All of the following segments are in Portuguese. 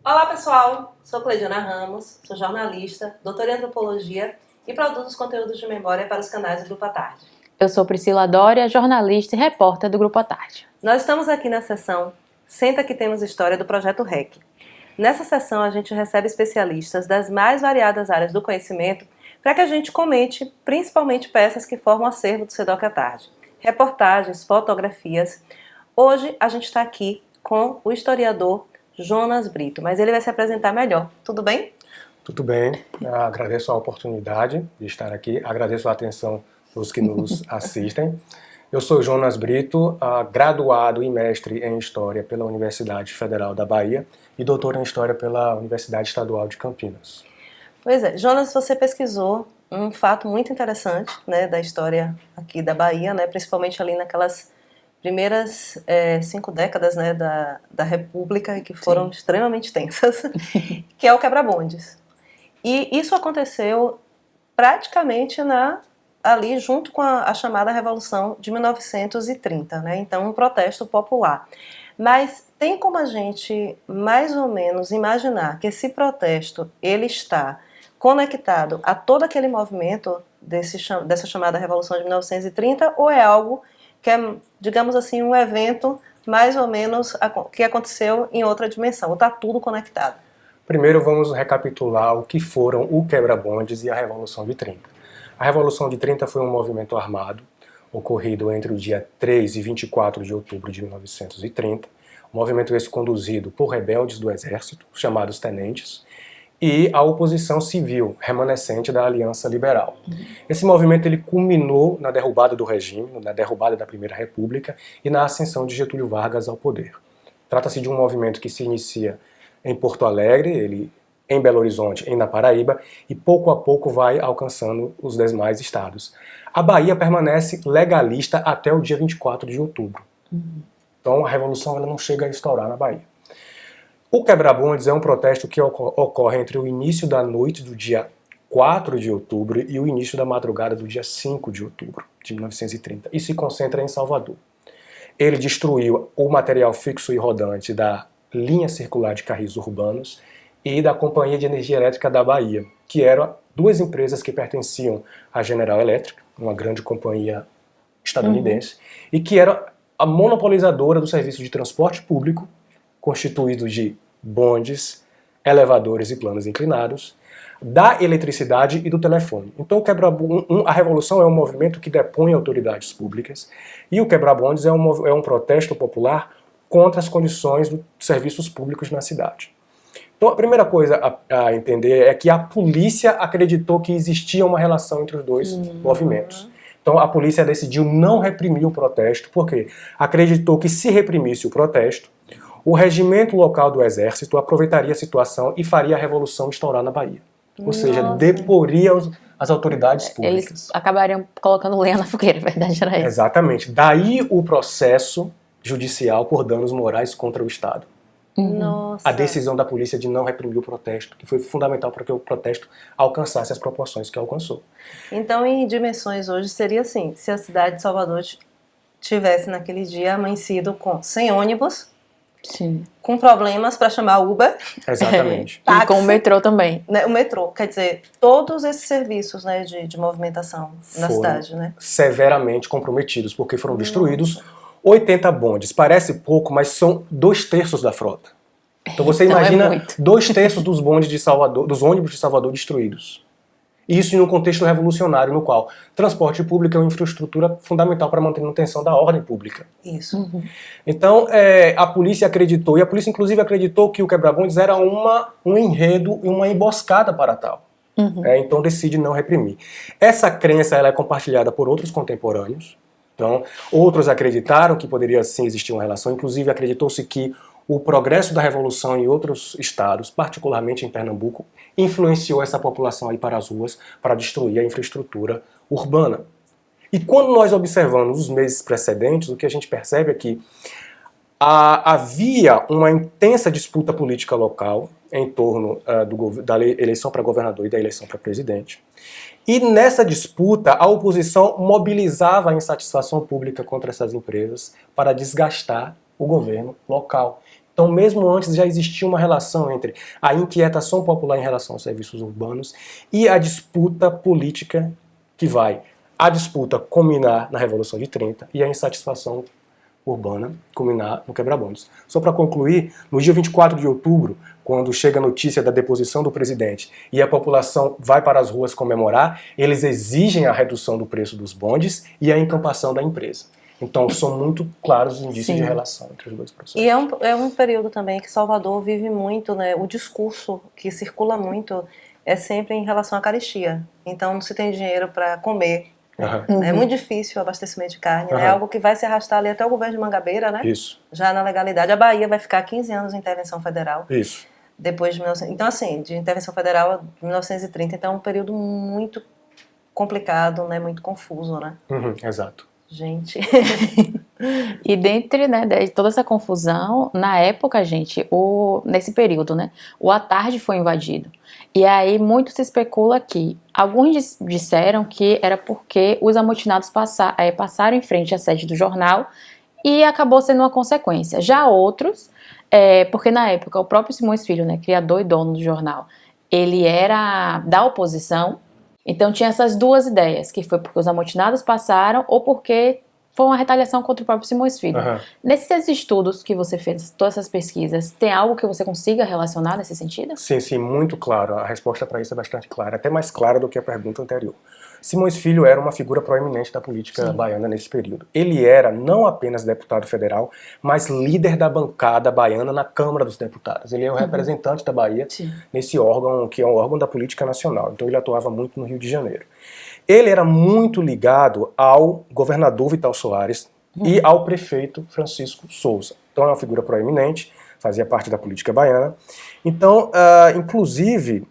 Olá pessoal, sou Cleidiana Ramos, sou jornalista, doutora em antropologia e produzo conteúdos de memória para os canais do Grupo à Tarde. Eu sou Priscila Dória, jornalista e repórter do Grupo à Tarde. Nós estamos aqui na sessão Senta que Temos História do Projeto REC. Nessa sessão a gente recebe especialistas das mais variadas áreas do conhecimento para que a gente comente principalmente peças que formam o acervo do SEDOC à Tarde, reportagens, fotografias. Hoje a gente está aqui com o historiador Jonas Brito, mas ele vai se apresentar melhor. Tudo bem? Tudo bem, agradeço a oportunidade de estar aqui, agradeço a atenção dos que nos assistem. Eu sou Jonas Brito, graduado e mestre em História pela Universidade Federal da Bahia e doutor em História pela Universidade Estadual de Campinas. Pois é, Jonas, você pesquisou um fato muito interessante, né, da história aqui da Bahia, né, principalmente ali naquelas primeiras 5 décadas, né, da República, que foram extremamente tensas, que é o quebra-bondes. E isso aconteceu praticamente ali junto com a chamada Revolução de 1930, né? Então um protesto popular. Mas tem como a gente mais ou menos imaginar que esse protesto ele está conectado a todo aquele movimento dessa chamada Revolução de 1930 ou é algo que é, digamos assim, um evento mais ou menos que aconteceu em outra dimensão, ou está tudo conectado? Primeiro vamos recapitular o que foram o quebra-bondes e a Revolução de 30. A Revolução de 30 foi um movimento armado, ocorrido entre o dia 3 e 24 de outubro de 1930, um movimento esse conduzido por rebeldes do exército, chamados tenentes, e a oposição civil remanescente da Aliança Liberal. Esse movimento ele culminou na derrubada do regime, na derrubada da Primeira República e na ascensão de Getúlio Vargas ao poder. Trata-se de um movimento que se inicia em Porto Alegre, em Belo Horizonte e na Paraíba, e pouco a pouco vai alcançando os demais estados. A Bahia permanece legalista até o dia 24 de outubro. Então a Revolução ela não chega a estourar na Bahia. O quebra-bondes é um protesto que ocorre entre o início da noite do dia 4 de outubro e o início da madrugada do dia 5 de outubro de 1930 e se concentra em Salvador. Ele destruiu o material fixo e rodante da linha circular de carris urbanos e da Companhia de Energia Elétrica da Bahia, que eram 2 empresas que pertenciam à General Electric, uma grande companhia estadunidense, e que era a monopolizadora do serviço de transporte público, constituído de bondes, elevadores e planos inclinados, da eletricidade e do telefone. Então a Revolução é um movimento que depõe autoridades públicas e o quebra-bondes é um protesto popular contra as condições dos serviços públicos na cidade. Então a primeira coisa a entender é que a polícia acreditou que existia uma relação entre os dois movimentos. Então a polícia decidiu não reprimir o protesto, porque acreditou que se reprimisse o protesto, o regimento local do exército aproveitaria a situação e faria a revolução estourar na Bahia. Ou seja, deporia as autoridades públicas. Eles acabariam colocando lenha na fogueira, a verdade era essa. Exatamente. Daí o processo judicial por danos morais contra o Estado. Nossa. A decisão da polícia de não reprimir o protesto, que foi fundamental para que o protesto alcançasse as proporções que alcançou. Então, em dimensões hoje, seria assim, se a cidade de Salvador tivesse naquele dia amanhecido sem ônibus, Sim. com problemas para chamar Uber. Exatamente. E com o metrô também. Né, o metrô, quer dizer, todos esses serviços, né, de movimentação na cidade, né? Severamente comprometidos, porque foram destruídos 80 bondes. Parece pouco, mas são 2/3 da frota. Então você imagina 2/3 dos bondes de Salvador, dos ônibus de Salvador destruídos. Isso em um contexto revolucionário no qual transporte público é uma infraestrutura fundamental para manter a manutenção da ordem pública. Isso. Então a polícia acreditou, e a polícia inclusive acreditou que o quebra-bondes era um enredo e uma emboscada para tal. Então decide não reprimir. Essa crença ela é compartilhada por outros contemporâneos. Então, outros acreditaram que poderia sim existir uma relação, inclusive acreditou-se que o progresso da Revolução em outros estados, particularmente em Pernambuco, influenciou essa população a ir para as ruas para destruir a infraestrutura urbana. E quando nós observamos os meses precedentes, o que a gente percebe é que havia uma intensa disputa política local em torno da eleição para governador e da eleição para presidente. E nessa disputa, a oposição mobilizava a insatisfação pública contra essas empresas para desgastar o governo local. Então, mesmo antes, já existia uma relação entre a inquietação popular em relação aos serviços urbanos e a disputa política que vai a disputa culminar na Revolução de 30 e a insatisfação urbana culminar no quebra-bondes. Só para concluir, no dia 24 de outubro, quando chega a notícia da deposição do presidente e a população vai para as ruas comemorar, eles exigem a redução do preço dos bondes e a encampação da empresa. Então, são muito claros os indícios de relação entre os dois processos. E é um período também que Salvador vive muito, né? O discurso que circula muito é sempre em relação à carestia. Então, não se tem dinheiro para comer. É muito difícil o abastecimento de carne. É algo que vai se arrastar ali até o governo de Mangabeira, né? Isso. Já na legalidade. A Bahia vai ficar 15 anos em intervenção federal. Isso. Depois de 1900. Então, assim, de intervenção federal de 1930. Então, é um período muito complicado, né? Muito confuso, né? Exato. Gente. E dentro, né, de toda essa confusão, na época, gente, nesse período, né, o À Tarde foi invadido. E aí muito se especula que alguns disseram que era porque os amotinados passaram em frente à sede do jornal e acabou sendo uma consequência. Já outros, porque na época o próprio Simões Filho, né, criador e dono do jornal, ele era da oposição. Então tinha essas duas ideias, que foi porque os amotinados passaram ou porque foi uma retaliação contra o próprio Simões Filho. Nesses estudos que você fez, todas essas pesquisas, tem algo que você consiga relacionar nesse sentido? Sim, muito claro. A resposta para isso é bastante clara, até mais clara do que a pergunta anterior. Simões Filho era uma figura proeminente da política baiana nesse período. Ele era não apenas deputado federal, mas líder da bancada baiana na Câmara dos Deputados. Ele é o representante da Bahia nesse órgão, que é um órgão da política nacional. Então ele atuava muito no Rio de Janeiro. Ele era muito ligado ao governador Vital Soares e ao prefeito Francisco Souza. Então é uma figura proeminente, fazia parte da política baiana. Então, inclusive,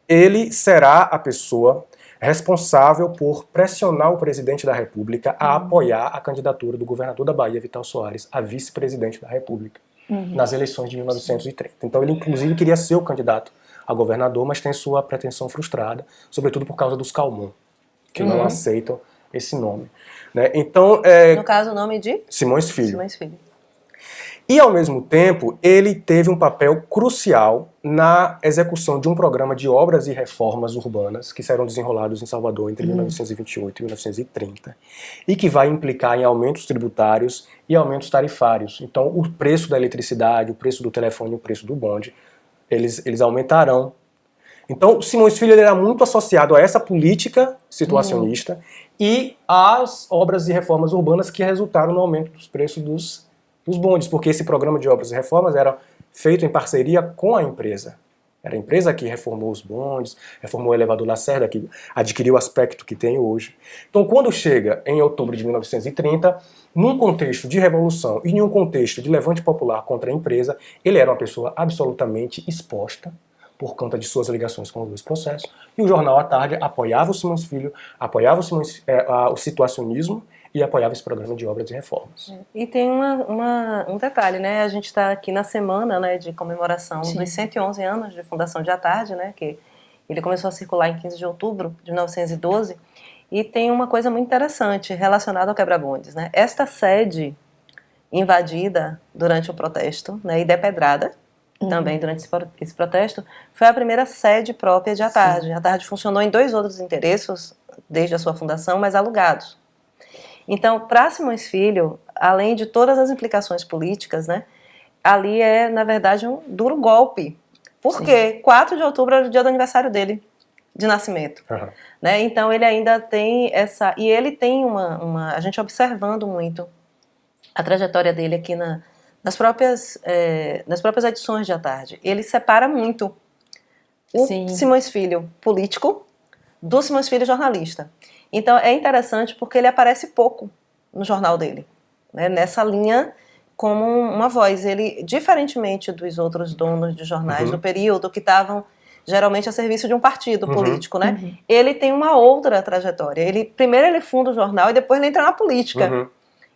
ele será a pessoa responsável por pressionar o presidente da República a apoiar a candidatura do governador da Bahia, Vital Soares, a vice-presidente da República, nas eleições de 1930. Então ele, inclusive, queria ser o candidato a governador, mas tem sua pretensão frustrada, sobretudo por causa dos Calmon, que não aceitam esse nome. Né? Então, no caso, o nome de? Simões Filho. Simões Filho. E, ao mesmo tempo, ele teve um papel crucial na execução de um programa de obras e reformas urbanas que serão desenrolados em Salvador entre 1928 e 1930 e que vai implicar em aumentos tributários e aumentos tarifários. Então, o preço da eletricidade, o preço do telefone e o preço do bonde, eles aumentarão. Então, Simões Filho era muito associado a essa política situacionista e às obras e reformas urbanas que resultaram no aumento dos preços dos bondes, porque esse programa de obras e reformas era feito em parceria com a empresa. Era a empresa que reformou os bondes, reformou o elevador Lacerda, que adquiriu o aspecto que tem hoje. Então, quando chega em outubro de 1930, num contexto de revolução e em um contexto de levante popular contra a empresa, ele era uma pessoa absolutamente exposta por conta de suas ligações com os dois processos, e o jornal À Tarde apoiava o Simões Filho, apoiava o situacionismo e apoiava esse programa de obras e reformas. E tem um detalhe, né? A gente está aqui na semana, né, de comemoração dos 111 anos de fundação de À Tarde, né, que ele começou a circular em 15 de outubro de 1912, e tem uma coisa muito interessante relacionada ao quebra-bondes, né? Esta sede invadida durante o protesto, né, e depedrada também durante esse protesto, foi a primeira sede própria de À Tarde. À Tarde funcionou em 2 outros endereços desde a sua fundação, mas alugados. Então, para Simões Filho, além de todas as implicações políticas, né, ali é, na verdade, um duro golpe. Por quê? 4 de outubro era o dia do aniversário dele, de nascimento. Né? Então, ele ainda tem essa... E ele tem a gente observando muito a trajetória dele aqui nas próprias edições de À Tarde. Ele separa muito o Simões Filho político do Simões Filho jornalista. Então é interessante porque ele aparece pouco no jornal dele, né, nessa linha como uma voz. Ele, diferentemente dos outros donos de jornais do período, que estavam geralmente a serviço de um partido político, né, ele tem uma outra trajetória. Primeiro ele funda o jornal e depois ele entra na política.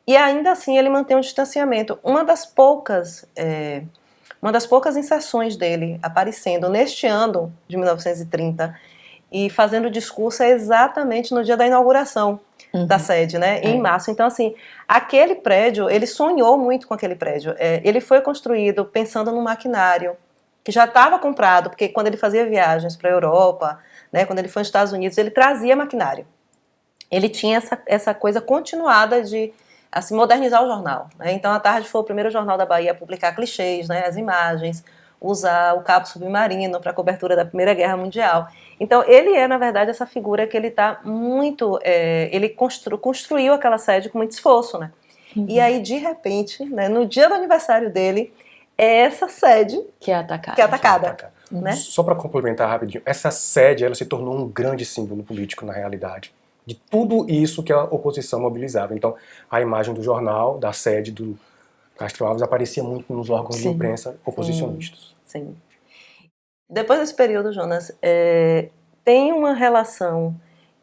E ainda assim ele mantém um distanciamento. Uma das poucas inserções dele aparecendo neste ano de 1930 e fazendo o discurso exatamente no dia da inauguração da sede, né, em março. Então, assim, aquele prédio, ele sonhou muito com aquele prédio. Ele foi construído pensando no maquinário, que já estava comprado, porque quando ele fazia viagens para a Europa, né, quando ele foi aos Estados Unidos, ele trazia maquinário. Ele tinha essa coisa continuada de assim, modernizar o jornal, né? Então, a Tarde foi o primeiro jornal da Bahia a publicar clichês, né, as imagens, usar o cabo submarino para a cobertura da Primeira Guerra Mundial. Então, ele é, na verdade, essa figura que ele está muito... ele construiu aquela sede com muito esforço, né? E aí, de repente, né, no dia do aniversário dele, é essa sede que é atacada. Né? Só para complementar rapidinho, essa sede ela se tornou um grande símbolo político na realidade, de tudo isso que a oposição mobilizava. Então, a imagem do jornal, da sede do Castro Alves, aparecia muito nos órgãos de imprensa oposicionistas. Sim. Depois desse período, Jonas, tem uma relação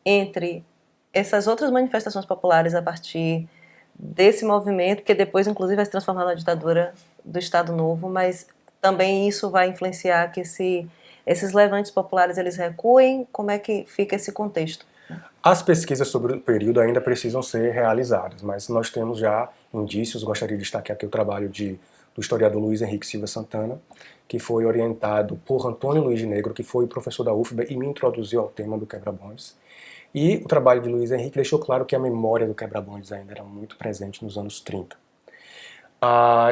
entre essas outras manifestações populares a partir desse movimento, que depois, inclusive, vai se transformar na ditadura do Estado Novo, mas também isso vai influenciar que esses levantes populares eles recuem? Como é que fica esse contexto? As pesquisas sobre o período ainda precisam ser realizadas, mas nós temos já indícios. Gostaria de destacar aqui o trabalho do historiador Luiz Henrique Silva Santana, que foi orientado por Antônio Luiz de Negro, que foi professor da UFBA e me introduziu ao tema do quebra-bondes. E o trabalho de Luiz Henrique deixou claro que a memória do quebra-bondes ainda era muito presente nos anos 30.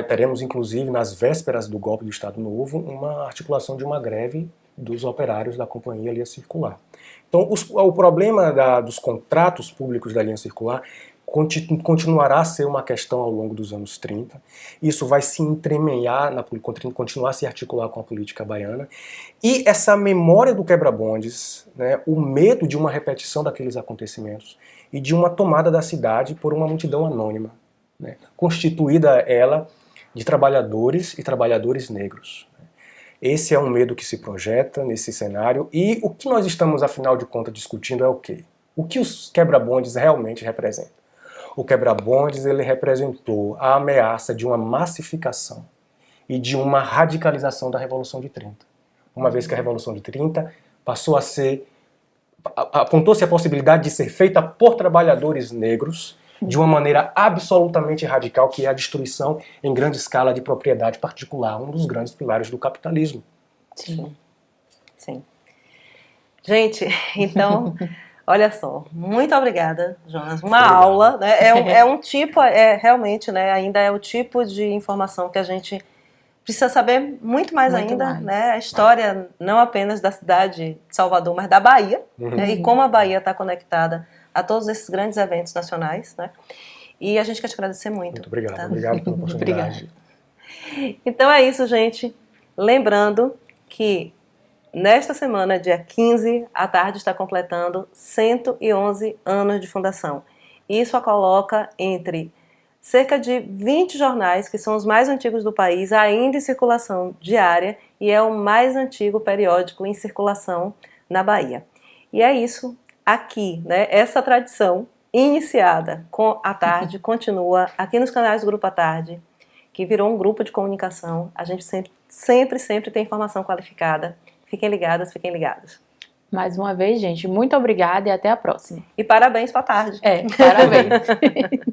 Teremos, inclusive, nas vésperas do golpe do Estado Novo, uma articulação de uma greve dos operários da Companhia Linha Circular. Então, o problema dos contratos públicos da linha circular continuará a ser uma questão ao longo dos anos 30. Isso vai se entremear, continuar a se articular com a política baiana. E essa memória do quebra-bondes, né, o medo de uma repetição daqueles acontecimentos e de uma tomada da cidade por uma multidão anônima, né, constituída ela de trabalhadores e trabalhadores negros. Esse é um medo que se projeta nesse cenário, e o que nós estamos, afinal de contas, discutindo é o quê? O que os quebra-bondes realmente representam? O quebra-bondes ele representou a ameaça de uma massificação e de uma radicalização da Revolução de 30. Uma vez que a Revolução de 30 passou a ser... apontou-se a possibilidade de ser feita por trabalhadores negros de uma maneira absolutamente radical, que é a destruição em grande escala de propriedade particular, um dos grandes pilares do capitalismo. Sim. Sim. Gente, então, olha só, muito obrigada, Jonas. Uma aula, né? É um tipo, realmente, né? Ainda é o tipo de informação que a gente precisa saber muito mais ainda, né? A história não apenas da cidade de Salvador, mas da Bahia, né? E como a Bahia está conectada a todos esses grandes eventos nacionais, né? E a gente quer te agradecer muito. Muito obrigado, tá? Obrigado pela oportunidade. Então é isso, gente. Lembrando que nesta semana, dia 15, a Tarde está completando 111 anos de fundação. Isso a coloca entre cerca de 20 jornais, que são os mais antigos do país, ainda em circulação diária, e é o mais antigo periódico em circulação na Bahia. E é isso. Aqui, né, essa tradição iniciada com a Tarde continua aqui nos canais do Grupo A Tarde, que virou um grupo de comunicação. A gente sempre tem informação qualificada. Fiquem ligadas, fiquem ligados. Mais uma vez, gente, muito obrigada e até a próxima. E parabéns para a Tarde. Parabéns.